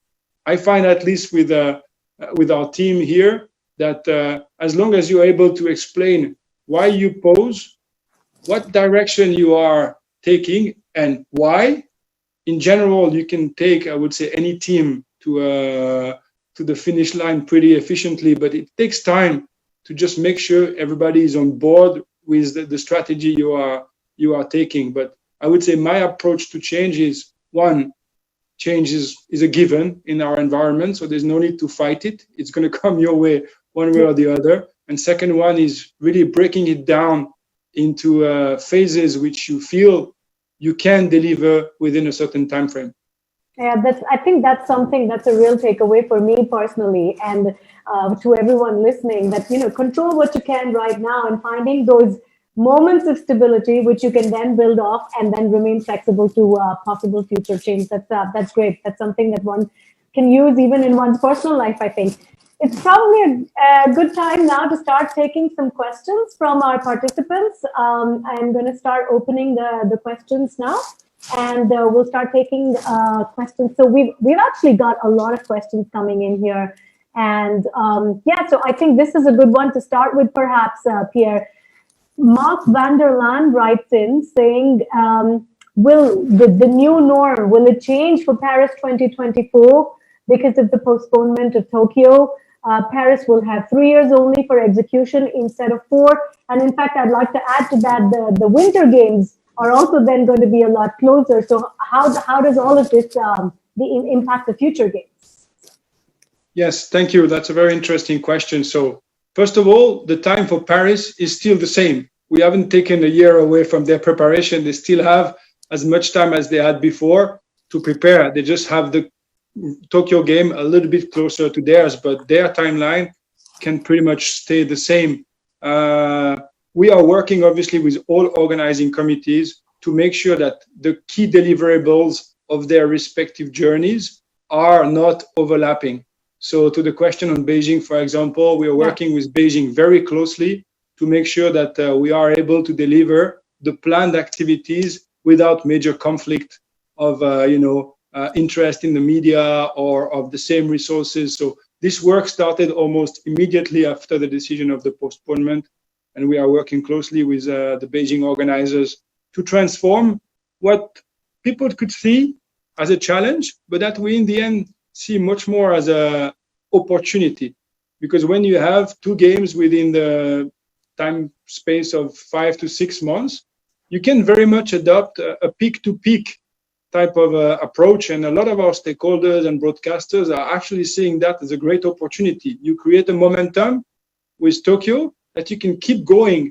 Speaker 3: I find, at least with our team here, that as long as you're able to explain why you pose, what direction you are taking, and why, in general, you can take, I would say, any team to the finish line pretty efficiently. But it takes time to just make sure everybody is on board with the strategy you are taking. But I would say my approach to change is, one, change is a given in our environment, so there's no need to fight it. It's going to come your way one way or the other. And second one is really breaking it down into phases which you feel you can deliver within a certain time frame.
Speaker 2: Yeah, I think that's something that's a real takeaway for me personally, and to everyone listening, that control what you can right now and finding those moments of stability which you can then build off and then remain flexible to possible future change. That's great. That's something that one can use even in one's personal life, I think. It's probably a good time now to start taking some questions from our participants. I'm going to start opening the questions now, and we'll start taking questions. So we've actually got a lot of questions coming in here, and so I think this is a good one to start with, perhaps, Pierre. Mark Vanderland writes in saying, will the new norm, will it change for Paris 2024 because of the postponement of Tokyo? Paris will have 3 years only for execution instead of 4. And in fact, I'd like to add to that, the Winter Games are also then going to be a lot closer. So how does all of this impact the future games?
Speaker 3: Yes, thank you. That's a very interesting question. So first of all, the time for Paris is still the same. We haven't taken a year away from their preparation. They still have as much time as they had before to prepare. They just have the Tokyo game a little bit closer to theirs, but their timeline can pretty much stay the same. we are working obviously with all organizing committees to make sure that the key deliverables of their respective journeys are not overlapping. So to the question on Beijing, for example, we are working with Beijing very closely to make sure that we are able to deliver the planned activities without major conflict of interest in the media or of the same resources. So this work started almost immediately after the decision of the postponement, and we are working closely with the Beijing organizers to transform what people could see as a challenge, but that we in the end see much more as a opportunity. Because when you have 2 games within the time space of 5 to 6 months, you can very much adopt a peak-to-peak type of approach. And a lot of our stakeholders and broadcasters are actually seeing that as a great opportunity. You create a momentum with Tokyo that you can keep going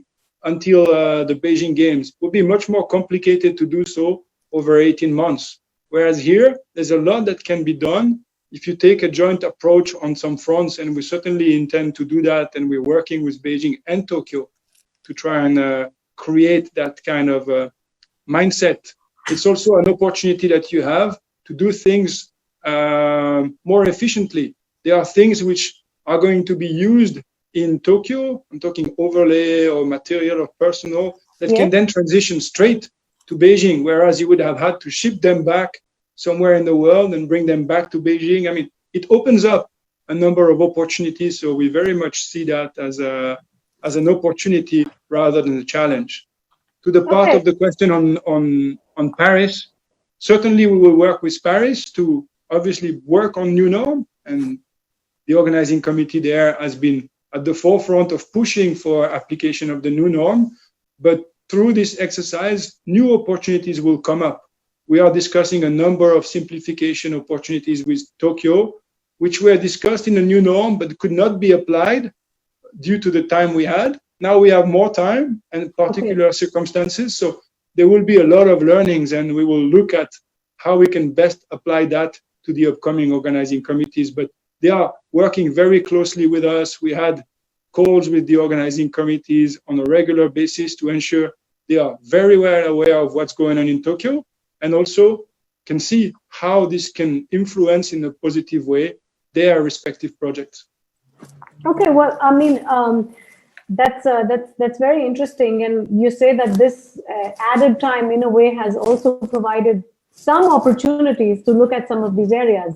Speaker 3: until the Beijing Games. It would be much more complicated to do so over 18 months. Whereas here, there's a lot that can be done if you take a joint approach on some fronts, and we certainly intend to do that, and we're working with Beijing and Tokyo to try and create that kind of mindset. It's also an opportunity that you have to do things more efficiently. There are things which are going to be used in Tokyo, I'm talking overlay or material or personal, that can then transition straight to Beijing, whereas you would have had to ship them back somewhere in the world and bring them back to Beijing. I mean, it opens up a number of opportunities, so we very much see that as an opportunity rather than a challenge. To the part of the question on Paris, certainly we will work with Paris to obviously work on new norm, and the organizing committee there has been at the forefront of pushing for application of the new norm. But through this exercise, new opportunities will come up. We are discussing a number of simplification opportunities with Tokyo, which were discussed in the new norm but could not be applied due to the time we had. Now we have more time and particular circumstances, so there will be a lot of learnings, and we will look at how we can best apply that to the upcoming organizing committees. But they are working very closely with us. We had calls with the organizing committees on a regular basis to ensure they are very well aware of what's going on in Tokyo, and also can see how this can influence in a positive way their respective projects.
Speaker 2: Okay, well, I mean, that's very interesting, and you say that this added time in a way has also provided some opportunities to look at some of these areas,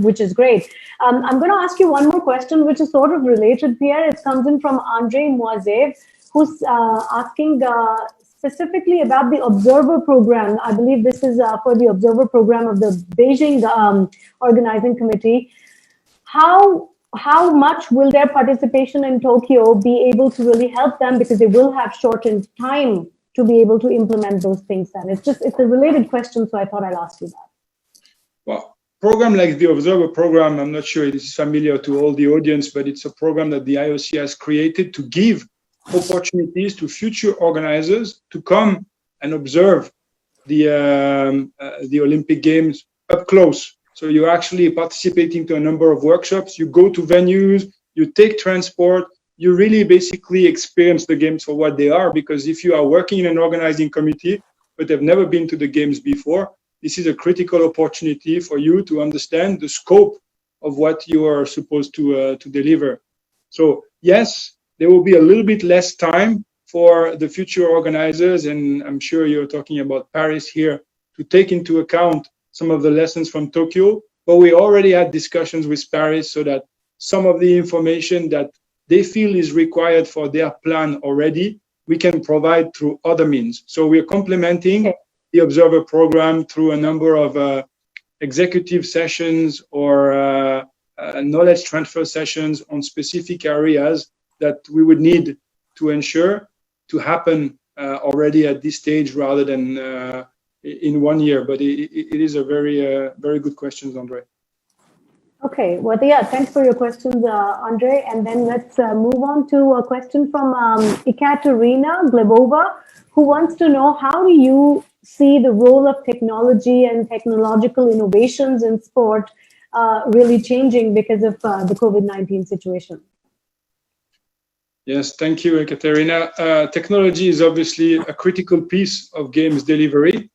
Speaker 2: which is great. I'm going to ask you one more question, which is sort of related, Pierre. It comes in from Andre Moisev, who's asking specifically about the Observer Program. I believe this is for the Observer Program of the Beijing Organizing Committee. How much will their participation in Tokyo be able to really help them, because they will have shortened time to be able to implement those things then? It's a related question, so I thought I'd ask you that.
Speaker 3: Well, program like the Observer Program, I'm not sure it is familiar to all the audience, but it's a program that the IOC has created to give opportunities to future organizers to come and observe the Olympic Games up close. So you're actually participating to a number of workshops, you go to venues, you take transport, you really basically experience the games for what they are. Because if you are working in an organizing committee, but have never been to the games before, this is a critical opportunity for you to understand the scope of what you are supposed to deliver. So yes, there will be a little bit less time for the future organizers, and I'm sure you're talking about Paris here, to take into account some of the lessons from Tokyo, but we already had discussions with Paris so that some of the information that they feel is required for their plan already, we can provide through other means. So we're complementing the Observer Program through a number of executive sessions or knowledge transfer sessions on specific areas that we would need to ensure to happen already at this stage rather than in 1 year. But it is a very good question, Andre.
Speaker 2: Okay, well, yeah, thanks for your questions, Andre. And then let's move on to a question from Ekaterina Glebova, who wants to know, how do you see the role of technology and technological innovations in sport really changing because of the COVID-19 situation?
Speaker 3: Yes, thank you, Ekaterina. Technology is obviously a critical piece of games delivery,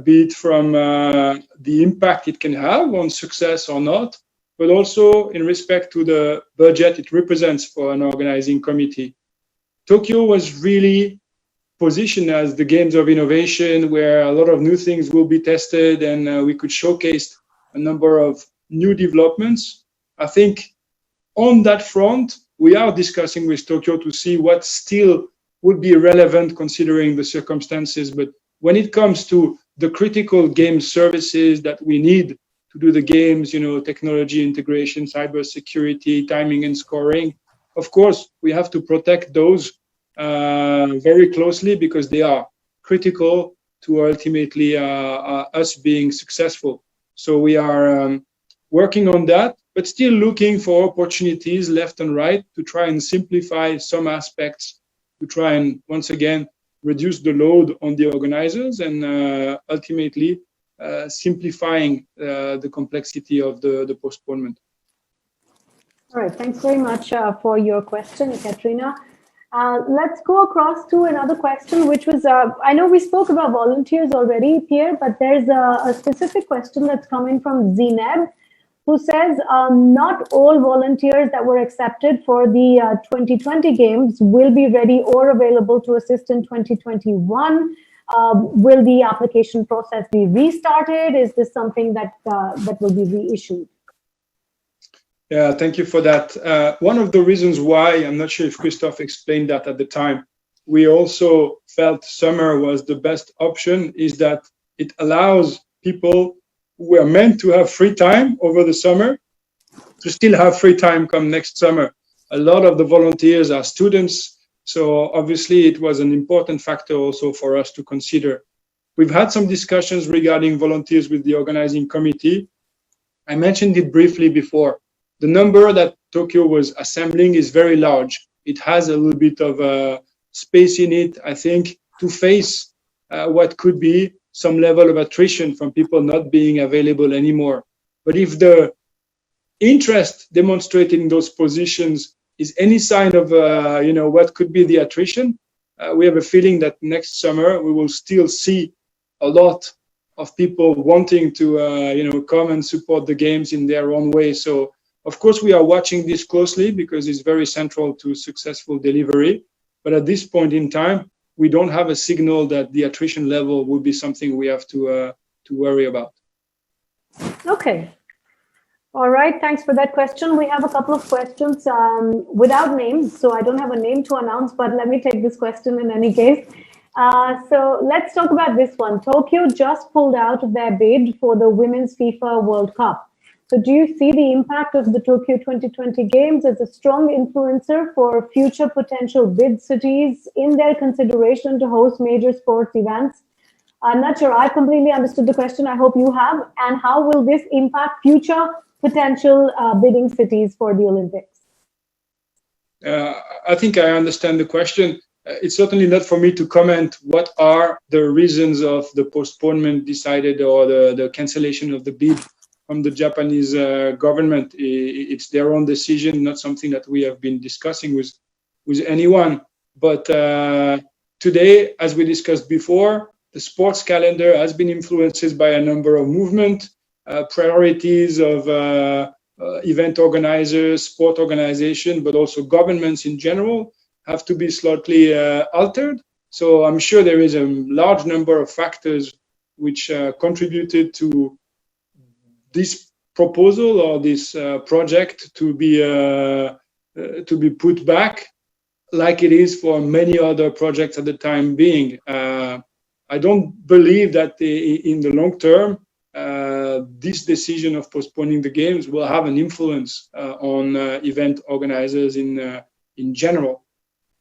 Speaker 3: be it from the impact it can have on success or not, but also in respect to the budget it represents for an organizing committee. Tokyo was really positioned as the games of innovation, where a lot of new things will be tested, and we could showcase a number of new developments. I think on that front, we are discussing with Tokyo to see what still would be relevant considering the circumstances. But when it comes to the critical game services that we need to do the games, technology integration, cybersecurity, timing and scoring, of course, we have to protect those very closely, because they are critical to ultimately us being successful. So we are working on that, but still looking for opportunities left and right to try and simplify some aspects, to try and, once again, reduce the load on the organizers, and ultimately simplifying the complexity of the postponement.
Speaker 2: All right, thanks very much for your question, Katrina. Let's go across to another question, which was, I know we spoke about volunteers already, Pierre, but there's a specific question that's coming from Zineb, who says not all volunteers that were accepted for the 2020 games will be ready or available to assist in 2021. Will the application process be restarted? Is this something that will be reissued?
Speaker 3: Yeah, thank you for that. One of the reasons why, I'm not sure if Christophe explained that at the time, we also felt summer was the best option, is that it allows people who were meant to have free time over the summer to still have free time come next summer. A lot of the volunteers are students, so obviously it was an important factor also for us to consider. We've had some discussions regarding volunteers with the organizing committee. I mentioned it briefly before. The number that Tokyo was assembling is very large. It has a little bit of space in it, I think, to face what could be some level of attrition from people not being available anymore. But if the interest demonstrated in those positions is any sign of what could be the attrition, we have a feeling that next summer we will still see a lot of people wanting to come and support the games in their own way. So of course we are watching this closely, because it's very central to successful delivery. But at this point in time, we don't have a signal that the attrition level would be something we have to worry about.
Speaker 2: Okay. All right. Thanks for that question. We have a couple of questions without names, so I don't have a name to announce, but let me take this question in any case. So let's talk about this one. Tokyo just pulled out of their bid for the Women's FIFA World Cup. So do you see the impact of the Tokyo 2020 Games as a strong influencer for future potential bid cities in their consideration to host major sports events? I'm not sure I completely understood the question. I hope you have. And how will this impact future potential bidding cities for the Olympics?
Speaker 3: I think I understand the question. It's certainly not for me to comment what are the reasons of the postponement decided, or the cancellation of the bid from the Japanese government. It's their own decision, not something that we have been discussing with anyone. But today, as we discussed before, the sports calendar has been influenced by a number of movement priorities of event organizers, sport organization, but also governments in general have to be slightly altered. So I'm sure there is a large number of factors which contributed to this proposal or this project to be put back, like it is for many other projects at the time being. I don't believe that in the long term, this decision of postponing the games will have an influence on event organizers in general.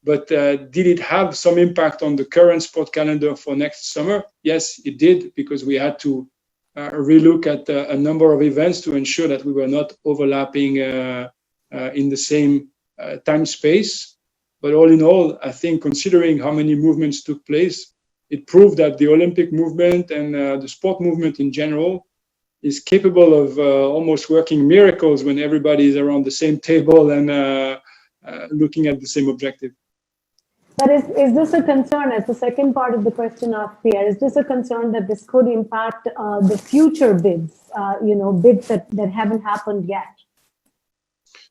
Speaker 3: But did it have some impact on the current sport calendar for next summer? Yes, it did, because we had to relook at a number of events to ensure that we were not overlapping in the same time space. But all in all, I think considering how many movements took place, it proved that the Olympic movement and the sport movement in general is capable of almost working miracles when everybody is around the same table looking at the same objective.
Speaker 2: But is this a concern, as the second part of the question of Pierre, is this a concern that this could impact the future bids, bids that haven't happened yet?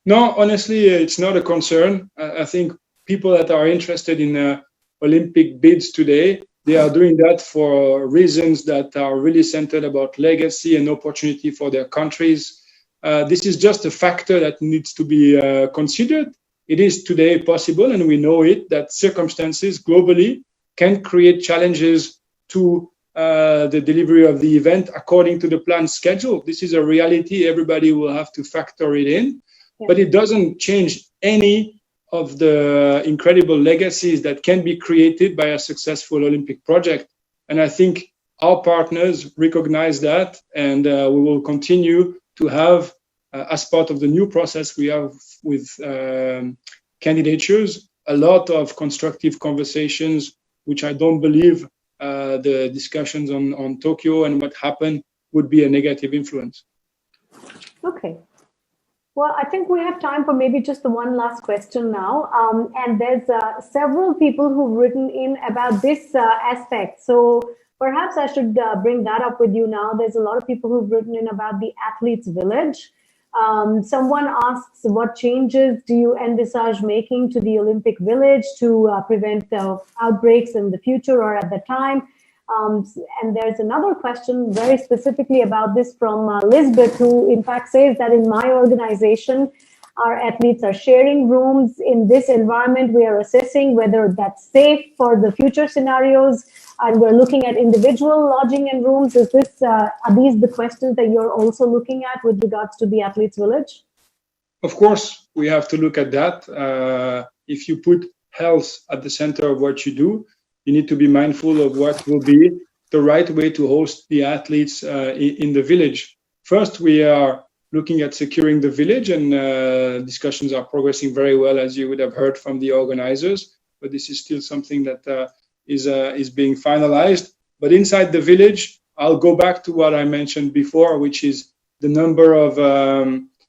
Speaker 3: No, honestly, it's not a concern. I think people that are interested in Olympic bids today, they are doing that for reasons that are really centered about legacy and opportunity for their countries. This is just a factor that needs to be considered. It is today possible, and we know it, that circumstances globally can create challenges to the delivery of the event according to the planned schedule. This is a reality. Everybody will have to factor it in, but it doesn't change any of the incredible legacies that can be created by a successful Olympic project. And I think our partners recognize that, and we will continue to have, as part of the new process we have with candidatures, a lot of constructive conversations, which I don't believe the discussions on Tokyo and what happened would be a negative influence.
Speaker 2: Okay. Well, I think we have time for maybe just the one last question now. And there's several people who've written in about this aspect. So perhaps I should bring that up with you now. There's a lot of people who've written in about the athletes' village. Someone asks, what changes do you envisage making to the Olympic Village to prevent outbreaks in the future or at the time? And there's another question very specifically about this from Lisbeth, who in fact says that in my organization, our athletes are sharing rooms. In this environment, we are assessing whether that's safe for the future scenarios, and we're looking at individual lodging and rooms. Is this, are these the questions that you're also looking at with regards to the athletes' village?
Speaker 3: Of course, we have to look at that. If you put health at the center of what you do, you need to be mindful of what will be the right way to host the athletes in the village. First, we are looking at securing the village, and discussions are progressing very well, as you would have heard from the organizers. But this is still something that is being finalized. But inside the village, I'll go back to what I mentioned before, which is the number of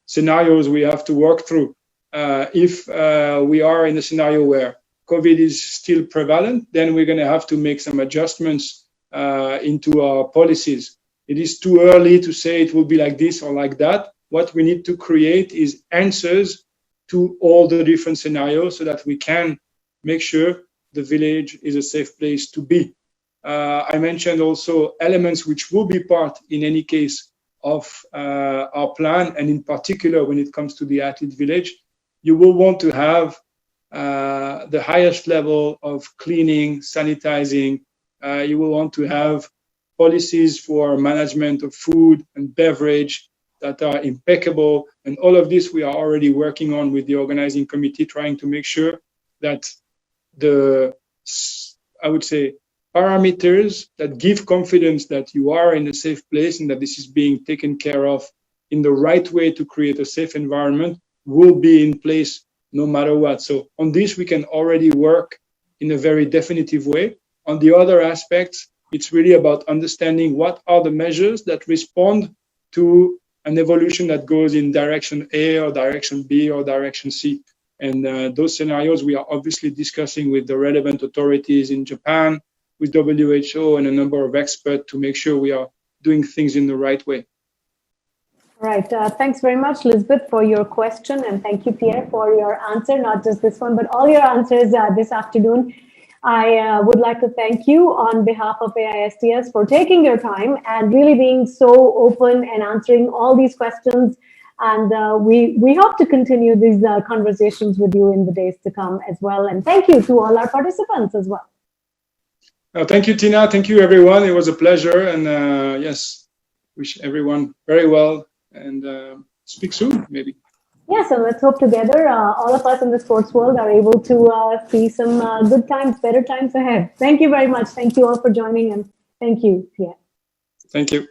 Speaker 3: scenarios we have to work through. If we are in a scenario where COVID is still prevalent, then we're going to have to make some adjustments into our policies. It is too early to say it will be like this or like that. What we need to create is answers to all the different scenarios so that we can make sure the village is a safe place to be. I mentioned also elements which will be part, in any case, of our plan, and in particular, when it comes to the athlete village, you will want to have the highest level of cleaning, sanitizing. You will want to have policies for management of food and beverage that are impeccable. And all of this we are already working on with the organizing committee, trying to make sure that the, I would say, parameters that give confidence that you are in a safe place and that this is being taken care of in the right way to create a safe environment will be in place no matter what. So on this, we can already work in a very definitive way. On the other aspects, it's really about understanding what are the measures that respond to an evolution that goes in direction A or direction B or direction C. And those scenarios we are obviously discussing with the relevant authorities in Japan, with WHO and a number of experts to make sure we are doing things in the right way.
Speaker 2: Right. Thanks very much, Lisbeth, for your question. And thank you, Pierre, for your answer, not just this one, but all your answers this afternoon. I would like to thank you on behalf of AISTS for taking your time and really being so open and answering all these questions. And we hope to continue these conversations with you in the days to come as well. And thank you to all our participants as well.
Speaker 3: Thank you, Tina. Thank you, everyone. It was a pleasure. And yes, wish everyone very well and speak soon, maybe.
Speaker 2: Yes, and let's hope together all of us in the sports world are able to see some good times, better times ahead. Thank you very much. Thank you all for joining, and thank you, Pierre.
Speaker 3: Thank you.